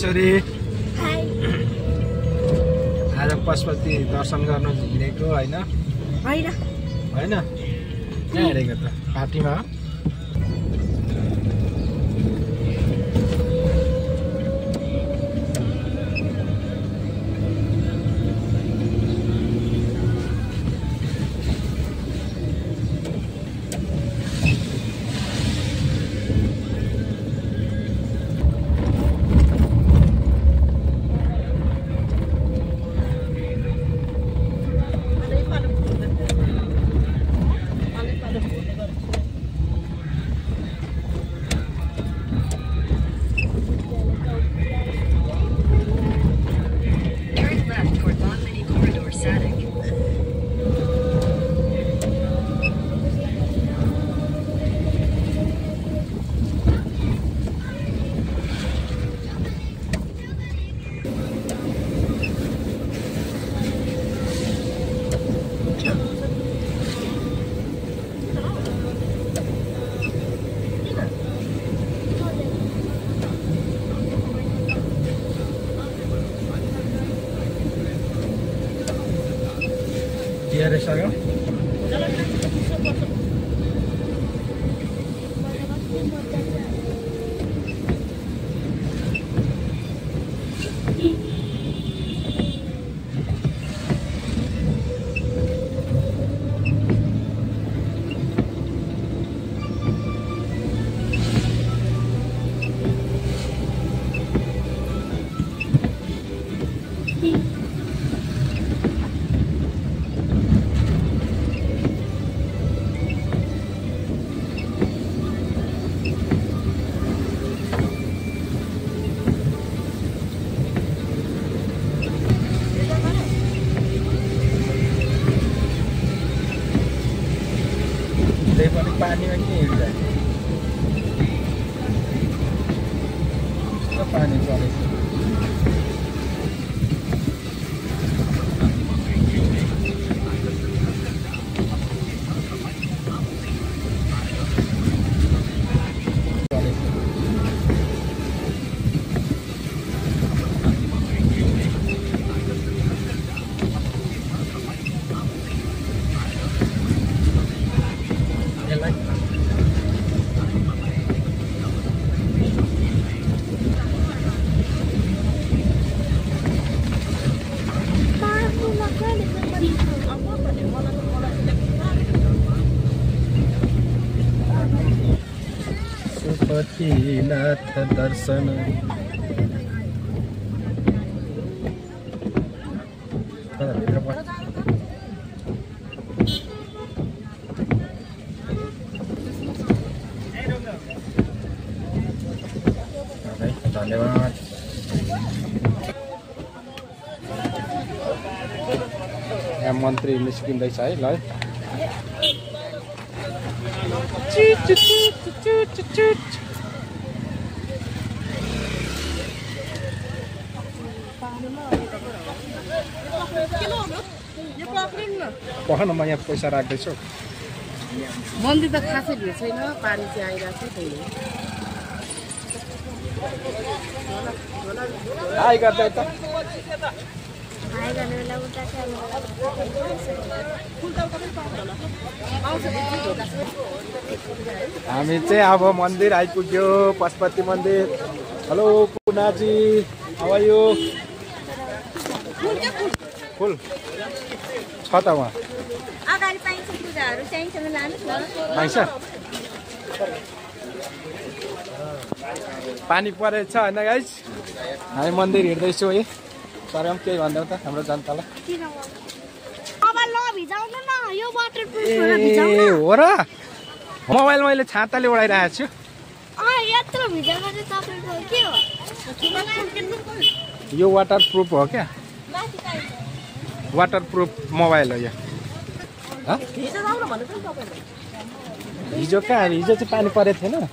छोरी आज पशुपति दर्शन गर्न हिँडेको होइन होइन कहाँ हिँडेको त पार्टीमा पानीमा के हिँड्दा पानी चलेको पशुपतिनाथ दर्शन धन्यवाद। यहाँ मन्त्री निस्किँदैछ है ल पख न म यहाँ पैसा राख्दैछु मन्दिर त खासै भिड छैन पानी चाहिँ आइरहेको छ हाई गर्दै त हामी चाहिँ अब मन्दिर आइपुग्यो पशुपति मन्दिर। हेलो पुनाजी हाउ आर यु फुल छ त वहाँ अगाडि पाइन्छ पूजाहरू चाहिन्छ भने लानुहोस् न पाइन्छ पानी परेछ होइन गाइस हामी मन्दिर हिँड्दैछौँ है तर पनि केही भन्दैौ त हाम्रो जनतालाई ए हो र मोबाइल मैले छाताले उडाइरहेको छु यो वाटर प्रुफ हो क्या वाटर प्रुफ मोबाइल हो यो हिजो कहाँ हिजो चाहिँ पानी परेको थिएन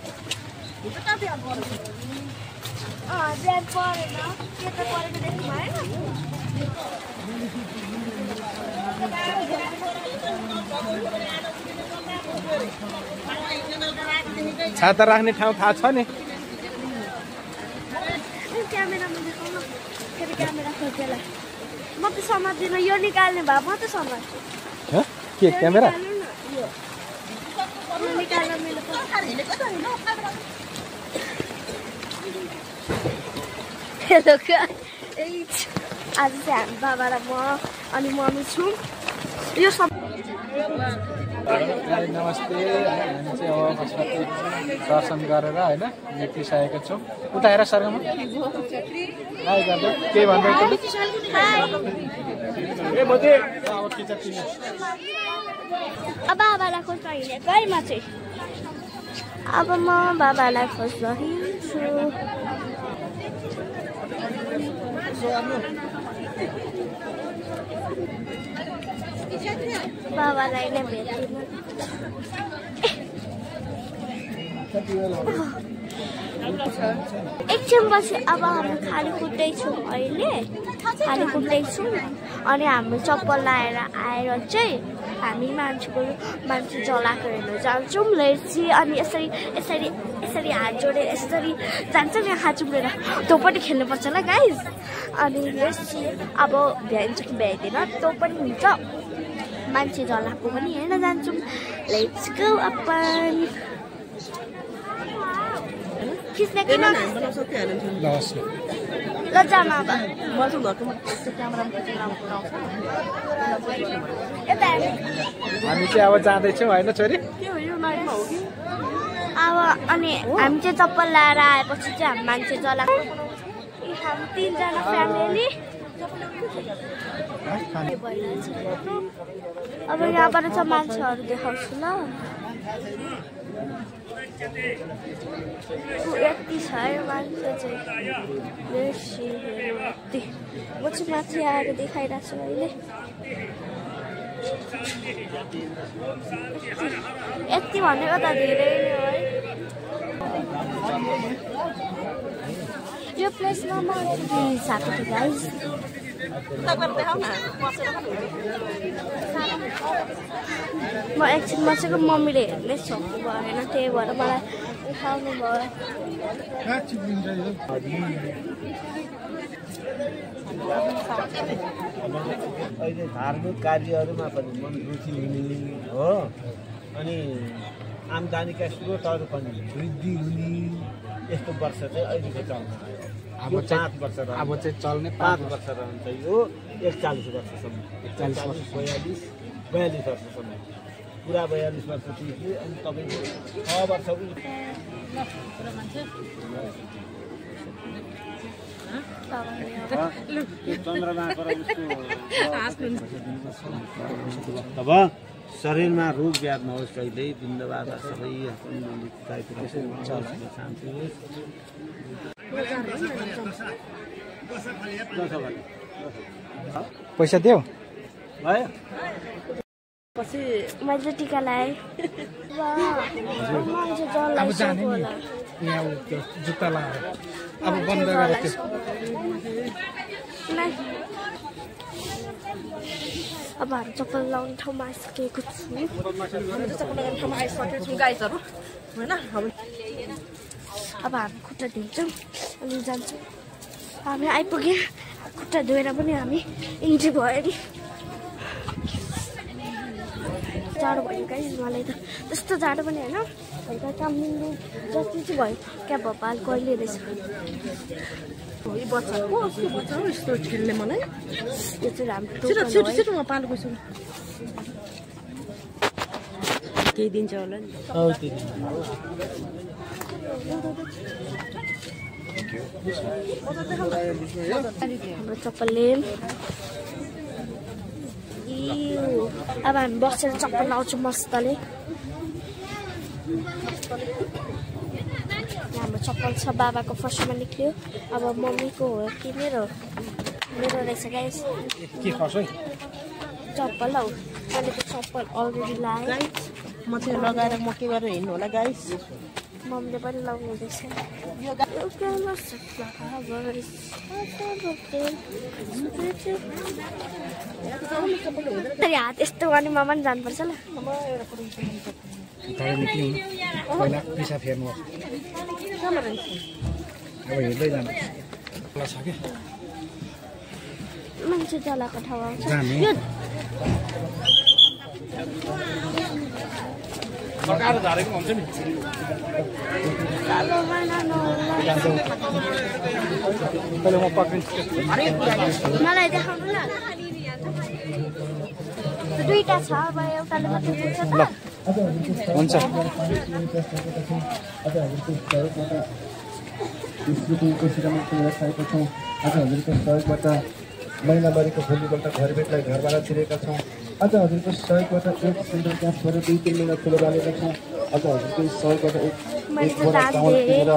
छाता राख्ने ठाउँ थाहा छ नि क्यामेरा खोजेला म त समात्दिन यो निकाल्ने भए म त समात्छु के क्यामेरा निकाल्न मेरो हेलो आज चाहिँ हामी बाबा र म अनि मम्मी छौँ यो सब नमस्ते हामी चाहिँ अब पशुपति दर्शन गरेर होइन निक्लिसकेका छौँ उता हेर सरगमा हाई गर्दा केही भन्दै अब बाबालाई खोज्न हिँडेको है म चाहिँ अब म बाबालाई खोज्न हिँड्छु बाबालाई नै भेट्दिनँ एकछिनपछि अब हामी खाली कुट्दैछौँ अहिले खाली कुट्दैछौँ अनि हाम्रो चप्पल लाएर आएर चाहिँ हामी मान्छे जलाएको हेर्न जान्छौँ लेर्सी अनि यसरी हात जोडेर यसरी जान्छ नि हात चुम्रेर त्यो पनि खेल्नुपर्छ ल गाइस अनि लेर्सी अब भ्याइन्छ कि भ्याइँदैन त्यो पनि हुन्छ मान्छे जलाएको पनि हेर्न जान्छौँ लेट्स गो अपन खिच्ने कि ल जाम अब हामी चाहिँ अब जाँदैछौँ होइन छोरी अब अनि हामी चाहिँ चप्पल लाएर आएपछि चाहिँ हामी मान्छे जलाएको हामी 3 जना फ्यामिली अब यहाँबाट चाहिँ मान्छेहरू देखाउँछु ल यति छ है मान्छे चाहिँ म चाहिँ माथि आएर देखाइरहेको छु अहिले यति भनेको त धेरै नै हो है यो प्लेसमा म साथी थिएँ गाइस म एकछिन बसेको मम्मीले हेर्नै सक्नु भएन त्यही भएर मलाई उठाउनु भयो अहिले धार्मिक कार्यहरूमा पनि मन रुचि हुने हो अनि आम्दानीका स्रोतहरू पनि वृद्धि हुने यस्तो वर्ष चाहिँ अहिलेको चल्न आयो 5 वर्ष अब चाहिँ चल्ने 5 वर्ष रहन्छ यो 41 वर्षसम्म 42 वर्षसम्म पुरा 42 वर्ष तिर्थे अनि तपाईँको 6 वर्ष तब शरीरमा रोग व्याध नहोस् कहिल्यै धन्यवाद सबै पैसा दियो भयो पछि मैले टिका लगाएँ मान्छे जलाइसक्यो होला यहाँ त्यो जुत्ता लगाएर अब बन्द गरेर अब हामी चप्पल लगाउने ठाउँमा आइसकेको छु अब हामी खुट्टा धुन्छौँ अनि जान्छौँ हामी आइपुग्यौँ खुट्टा धोएर पनि हामी इन्ट्री भयो नि जाडो भयो गाइस मलाई त त्यस्तो जाडो पनि होइन हल्का कामले जति चाहिँ भयो क्या भोपाल कहिले रहेछ यस्तो खेल्ने मलाई यो चाहिँ हाम्रो छिटो पालेको छु केही दिन्छ होला नि हाम्रो चप्पलले अब हामी बसेर चप्पल लाउँछौँ मस्तले हाम्रो चप्पल छ बाबाको फर्स्टमा निक्ल्यो अब मम्मीको हो कि मेरो रहेछ गाइस के खर्च है चप्पल हौ मैले त चप्पल अलरेडी लगाएँ म चाहिँ लगाएर म के गरेर हिँड्नु होला गाइस मम्मीले पनि लाउनु हुँदैछ हात यस्तो गर्ने मामा पनि जानुपर्छ ल पहिला पिसा फेर्नु अब हिँड्दै जानु छ क्या मान्छे जलाको ठाउँ आउँछ जाने। यो सरकारले झारेको हुन्छ नि कालोमा नहोला पहिले म पक्रिन्छु मलाई देखाउनु न दुईटा छ अब एउटाले मात्रै पुग्छ त हुन्छ स्मृतिको शिरमा राखेका छौँ आज हजुरको सहयोगबाट महिनावारीको भोलिपल्ट घरबेटलाई घरबाट छिरेका छौँ आज हजुरको सहयोगबाट एक सेन्टर क्याम्पबाट 2-3 महिना ठुलो बालेका छौँ आज हजुरको सहयोगबाट एक बोरा चामल किनेर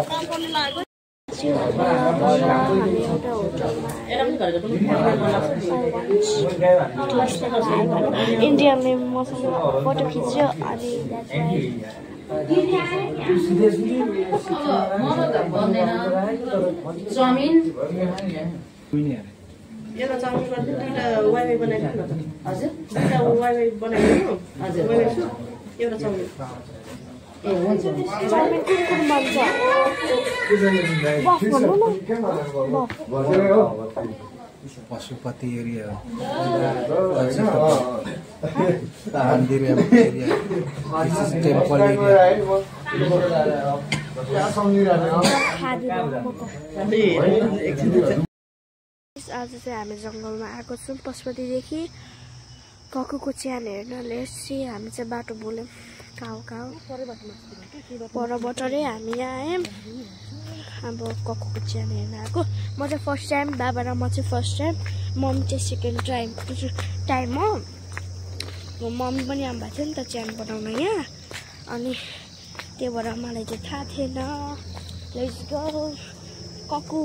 इन्डियाले मसँग फोटो खिच्यो अनि एउटा चाउमिन दुईटा वाइवाई बनाइदिनु न हजुर दुईटा वाइवाई बनाइदिनु हजुर वाइवाई एउटा चाउमिन चाउमिन कुन कुन बन्छ बफ भन्नु न बफ पशुपति एरिया मन्दिर एरिया टेम्पल आज चाहिँ हामी जङ्गलमा आएको छौँ पशुपतिदेखि ककुको च्यान हेर्न लेट्सी हामी चाहिँ बाटो बोल्यौँ काउ परबाटै हामी यहाँ आयौँ अब ककुको च्यान हेर्न आएको म चाहिँ फर्स्ट टाइम बाबा र म चाहिँ फर्स्ट टाइम मम्मी चाहिँ सेकेन्ड टाइम हो मम्मी पनि आउनु भएको थियो नि त च्यान बनाउन यहाँ अनि त्यो भएर मलाई चाहिँ थाहा थिएन लेट्स गो ककु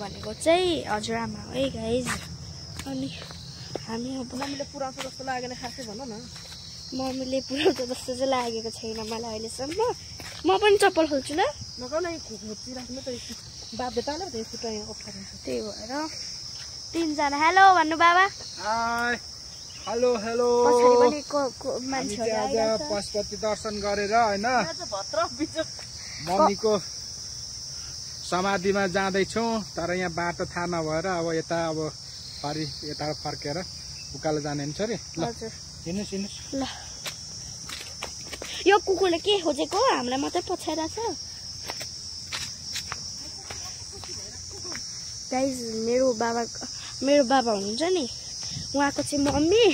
भनेको चाहिँ हजुरआमा हो है गाइज अनि हामी अब मम्मीले पुऱ्याउँछ जस्तो लागेन खासै भन न मम्मीले पुऱ्याउँछ जस्तो चाहिँ लागेको छैन मलाई अहिलेसम्म म पनि चप्पल खोल्छु ल नगर्न खोचिराख्नु त बाध्यताले त खुट्टा यहाँ अप्ठ्यारो हुन्छ त्यही भएर तिनजना हेलो भन्नु बाबा हेलो हेलो पछाडि पनि मान्छेहरू आज आइरहेको छ पशुपति दर्शन गरेर हैन मम्मीको समाधिमा जाँदैछौँ तर यहाँ बाटो थाहा नभएर अब यता अब यता फर्केर उकालो जाने हुन्छ अरे ल हजुर हिँड्नुहोस् ल यो कुकुरले के खोजेको हामीलाई मात्रै पछाइरहेछ गाइज मेरो बाबा हुनुहुन्छ नि उहाँको चाहिँ मम्मी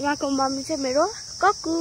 उहाँको मम्मी चाहिँ मेरो कक्कु